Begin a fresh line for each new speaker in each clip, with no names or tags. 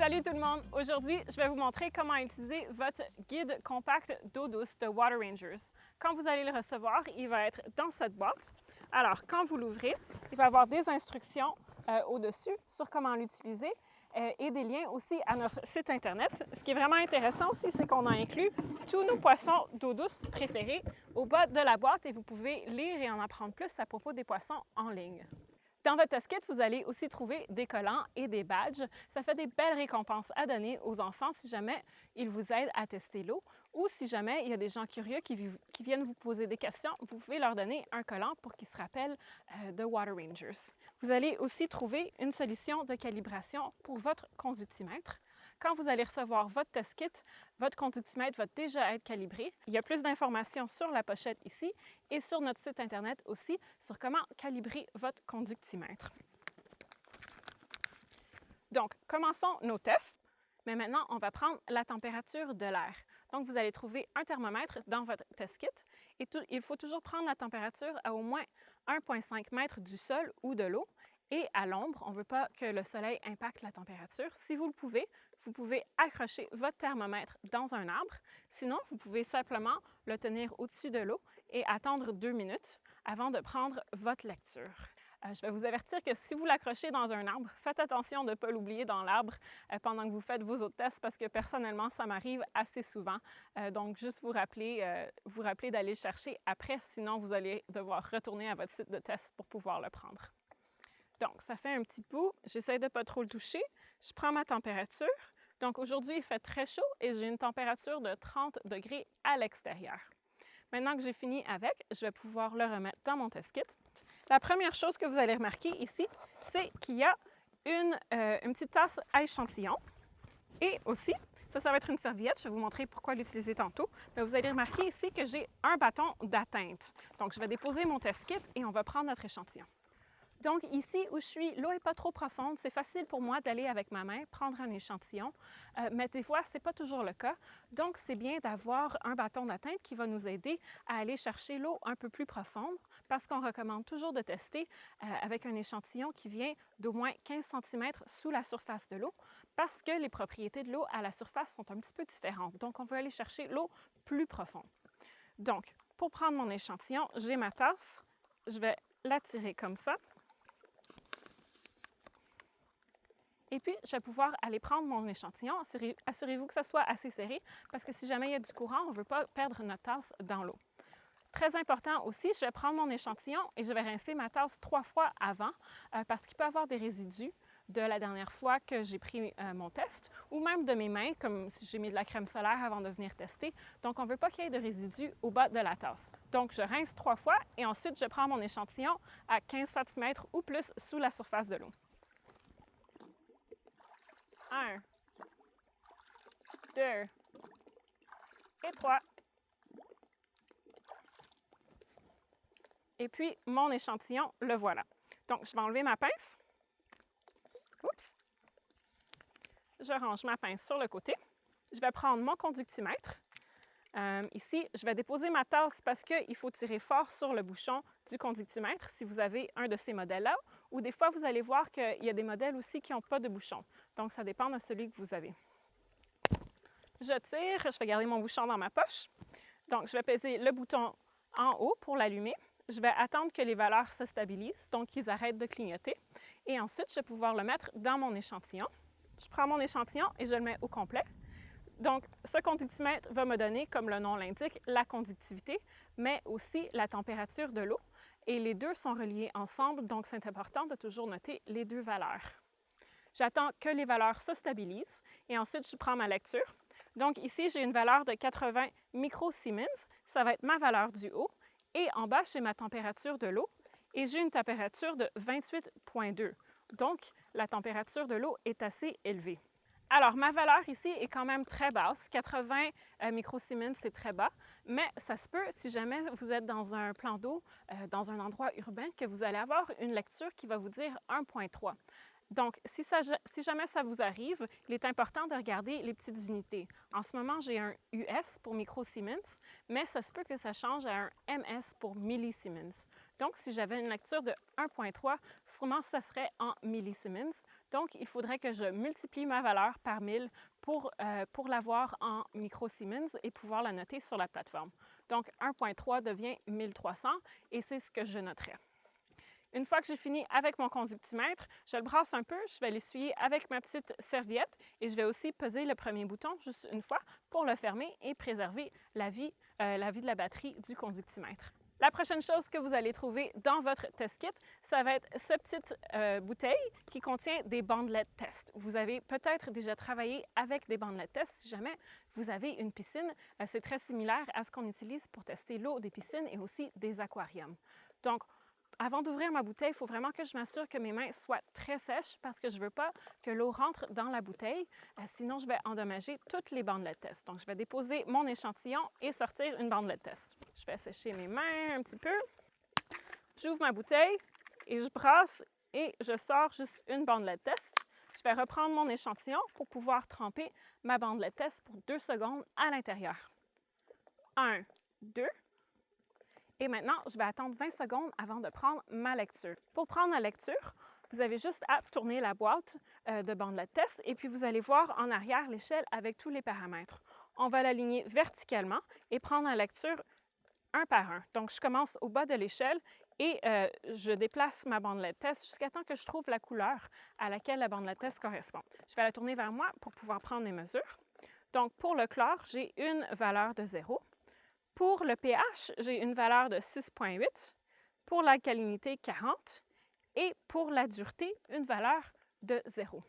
Salut tout le monde! Aujourd'hui, je vais vous montrer comment utiliser votre guide compact d'eau douce de Water Rangers. Quand vous allez le recevoir, il va être dans cette boîte. Alors, quand vous l'ouvrez, il va y avoir des instructions au-dessus sur comment l'utiliser et des liens aussi à notre site Internet. Ce qui est vraiment intéressant aussi, c'est qu'on a inclus tous nos poissons d'eau douce préférés au bas de la boîte et vous pouvez lire et en apprendre plus à propos des poissons en ligne. Dans votre test kit, vous allez aussi trouver des collants et des badges. Ça fait des belles récompenses à donner aux enfants si jamais ils vous aident à tester l'eau ou si jamais il y a des gens curieux qui viennent vous poser des questions, vous pouvez leur donner un collant pour qu'ils se rappellent de Water Rangers. Vous allez aussi trouver une solution de calibration pour votre conductimètre. Quand vous allez recevoir votre test kit, votre conductimètre va déjà être calibré. Il y a plus d'informations sur la pochette ici et sur notre site Internet aussi sur comment calibrer votre conductimètre. Donc, commençons nos tests. Mais maintenant, on va prendre la température de l'air. Donc, vous allez trouver un thermomètre dans votre test kit et il faut toujours prendre la température à au moins 1,5 mètre du sol ou de l'eau. Et à l'ombre, on ne veut pas que le soleil impacte la température. Si vous le pouvez, vous pouvez accrocher votre thermomètre dans un arbre. Sinon, vous pouvez simplement le tenir au-dessus de l'eau et attendre 2 minutes avant de prendre votre lecture. Je vais vous avertir que si vous l'accrochez dans un arbre, faites attention de ne pas l'oublier dans l'arbre pendant que vous faites vos autres tests parce que personnellement, ça m'arrive assez souvent. Donc, juste vous rappeler d'aller le chercher après, sinon vous allez devoir retourner à votre site de test pour pouvoir le prendre. Donc, ça fait un petit bout. J'essaie de ne pas trop le toucher. Je prends ma température. Donc, aujourd'hui, il fait très chaud et j'ai une température de 30 degrés à l'extérieur. Maintenant que j'ai fini avec, je vais pouvoir le remettre dans mon test kit. La première chose que vous allez remarquer ici, c'est qu'il y a une petite tasse à échantillon. Et aussi, ça va être une serviette. Je vais vous montrer pourquoi l'utiliser tantôt. Mais vous allez remarquer ici que j'ai un bâton d'atteinte. Donc, je vais déposer mon test kit et on va prendre notre échantillon. Donc ici où je suis, l'eau n'est pas trop profonde. C'est facile pour moi d'aller avec ma main, prendre un échantillon, mais des fois, ce n'est pas toujours le cas. Donc, c'est bien d'avoir un bâton d'atteinte qui va nous aider à aller chercher l'eau un peu plus profonde parce qu'on recommande toujours de tester avec un échantillon qui vient d'au moins 15 cm sous la surface de l'eau parce que les propriétés de l'eau à la surface sont un petit peu différentes. Donc, on veut aller chercher l'eau plus profonde. Donc, pour prendre mon échantillon, j'ai ma tasse. Je vais la tirer comme ça. Et puis, je vais pouvoir aller prendre mon échantillon. Assurez-vous que ça soit assez serré parce que si jamais il y a du courant, on ne veut pas perdre notre tasse dans l'eau. Très important aussi, je vais prendre mon échantillon et je vais rincer ma tasse 3 fois avant parce qu'il peut y avoir des résidus de la dernière fois que j'ai pris mon test ou même de mes mains, comme si j'ai mis de la crème solaire avant de venir tester. Donc, on ne veut pas qu'il y ait de résidus au bas de la tasse. Donc, je rince 3 fois et ensuite, je prends mon échantillon à 15 cm ou plus sous la surface de l'eau. 1, 2 et 3. Et puis, mon échantillon, le voilà. Donc, je vais enlever ma pince. Oups! Je range ma pince sur le côté. Je vais prendre mon conductimètre. Ici, je vais déposer ma tasse parce qu'il faut tirer fort sur le bouchon du conductimètre si vous avez un de ces modèles-là. Ou des fois, vous allez voir qu'il y a des modèles aussi qui n'ont pas de bouchon. Donc, ça dépend de celui que vous avez. Je tire, je vais garder mon bouchon dans ma poche. Donc, je vais peser le bouton en haut pour l'allumer. Je vais attendre que les valeurs se stabilisent, donc qu'ils arrêtent de clignoter. Et ensuite, je vais pouvoir le mettre dans mon échantillon. Je prends mon échantillon et je le mets au complet. Donc, ce conductimètre va me donner, comme le nom l'indique, la conductivité, mais aussi la température de l'eau. Et les deux sont reliés ensemble, donc c'est important de toujours noter les deux valeurs. J'attends que les valeurs se stabilisent et ensuite, je prends ma lecture. Donc ici, j'ai une valeur de 80 microsiemens. Ça va être ma valeur du haut. Et en bas, j'ai ma température de l'eau et j'ai une température de 28,2. Donc, la température de l'eau est assez élevée. Alors, ma valeur ici est quand même très basse. 80 microsiemens, c'est très bas. Mais ça se peut, si jamais vous êtes dans un plan d'eau, dans un endroit urbain, que vous allez avoir une lecture qui va vous dire 1,3. Donc, si jamais ça vous arrive, il est important de regarder les petites unités. En ce moment, j'ai un US pour microsiemens, mais ça se peut que ça change à un MS pour millisiemens. Donc, si j'avais une lecture de 1,3, sûrement ça serait en millisiemens. Donc, il faudrait que je multiplie ma valeur par 1000 pour l'avoir en microsiemens et pouvoir la noter sur la plateforme. Donc, 1,3 devient 1300 et c'est ce que je noterai. Une fois que j'ai fini avec mon conductimètre, je le brasse un peu, je vais l'essuyer avec ma petite serviette et je vais aussi peser le premier bouton juste une fois pour le fermer et préserver la vie de la batterie du conductimètre. La prochaine chose que vous allez trouver dans votre test kit, ça va être cette petite bouteille qui contient des bandelettes test. Vous avez peut-être déjà travaillé avec des bandelettes test si jamais vous avez une piscine. C'est très similaire à ce qu'on utilise pour tester l'eau des piscines et aussi des aquariums. Donc, avant d'ouvrir ma bouteille, il faut vraiment que je m'assure que mes mains soient très sèches parce que je ne veux pas que l'eau rentre dans la bouteille, sinon je vais endommager toutes les bandelettes test. Donc, je vais déposer mon échantillon et sortir une bandelette test. Je vais sécher mes mains un petit peu. J'ouvre ma bouteille et je brasse et je sors juste une bandelette test. Je vais reprendre mon échantillon pour pouvoir tremper ma bandelette test pour 2 secondes à l'intérieur. 1, 2. Et maintenant, je vais attendre 20 secondes avant de prendre ma lecture. Pour prendre la lecture, vous avez juste à tourner la boîte de bandelette test et puis vous allez voir en arrière l'échelle avec tous les paramètres. On va l'aligner verticalement et prendre la lecture un par un. Donc, je commence au bas de l'échelle et je déplace ma bandelette test jusqu'à temps que je trouve la couleur à laquelle la bandelette test correspond. Je vais la tourner vers moi pour pouvoir prendre mes mesures. Donc, pour le chlore, j'ai une valeur de 0. Pour le pH, j'ai une valeur de 6,8. Pour l'alcalinité, 40. Et pour la dureté, une valeur de 0.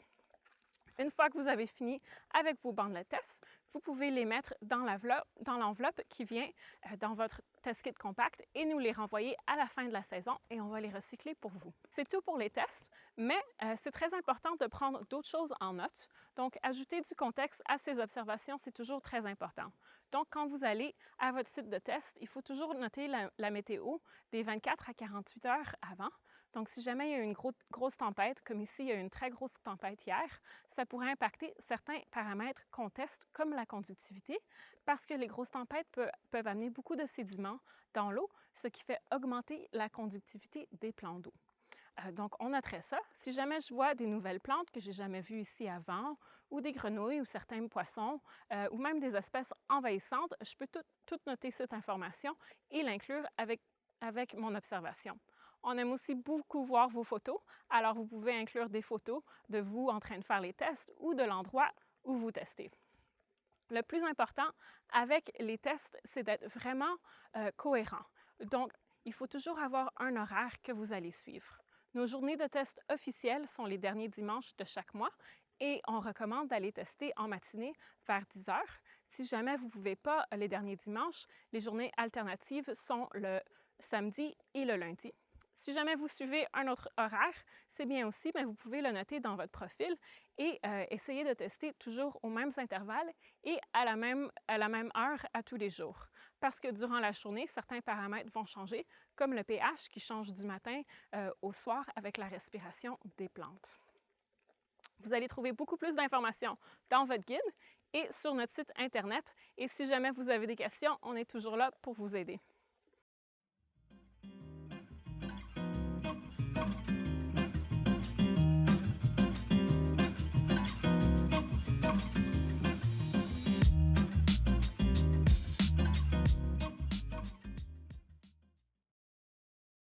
Une fois que vous avez fini avec vos bandelettes test, vous pouvez les mettre dans l'enveloppe qui vient dans votre test kit compact et nous les renvoyer à la fin de la saison et on va les recycler pour vous. C'est tout pour les tests, mais c'est très important de prendre d'autres choses en note. Donc, ajouter du contexte à ces observations, c'est toujours très important. Donc, quand vous allez à votre site de test, il faut toujours noter la météo des 24 à 48 heures avant. Donc, si jamais il y a une grosse tempête, comme ici, il y a eu une très grosse tempête hier, ça pourrait impacter certains paramètres qu'on teste, comme la conductivité, parce que les grosses tempêtes peuvent amener beaucoup de sédiments dans l'eau, ce qui fait augmenter la conductivité des plans d'eau. Donc, on noterait ça. Si jamais je vois des nouvelles plantes que j'ai jamais vues ici avant, ou des grenouilles ou certains poissons, ou même des espèces envahissantes, je peux tout noter cette information et l'inclure avec mon observation. On aime aussi beaucoup voir vos photos, alors vous pouvez inclure des photos de vous en train de faire les tests ou de l'endroit où vous testez. Le plus important avec les tests, c'est d'être vraiment cohérent. Donc, il faut toujours avoir un horaire que vous allez suivre. Nos journées de test officielles sont les derniers dimanches de chaque mois et on recommande d'aller tester en matinée vers 10 heures. Si jamais vous ne pouvez pas les derniers dimanches, les journées alternatives sont le samedi et le lundi. Si jamais vous suivez un autre horaire, c'est bien aussi, mais vous pouvez le noter dans votre profil et essayer de tester toujours aux mêmes intervalles et à la même heure à tous les jours. Parce que durant la journée, certains paramètres vont changer, comme le pH qui change du matin au soir avec la respiration des plantes. Vous allez trouver beaucoup plus d'informations dans votre guide et sur notre site Internet. Et si jamais vous avez des questions, on est toujours là pour vous aider.